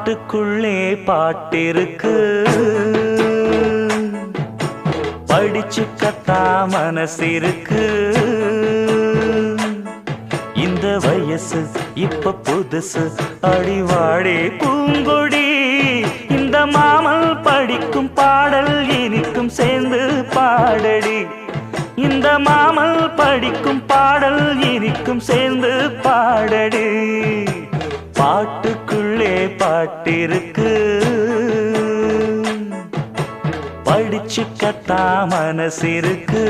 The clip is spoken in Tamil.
பாட்டுக்குள்ளே பாட்டிருக்கு, படிச்சுக்கத்தா மனசிருக்கு. இந்த வயசு இப்ப புதுசு, அடிவாடி பூங்கொடி. இந்த மாமல் படிக்கும் பாடல் இனிக்கும் சேர்ந்து பாடடி. இந்த மாமல் படிக்கும் பாடல் இனிக்கும் சேர்ந்து பாடடி. பாட்டுக்குள்ளே பாட்டிருக்கு, படிச்சுக்கத்தா மனசிருக்கு.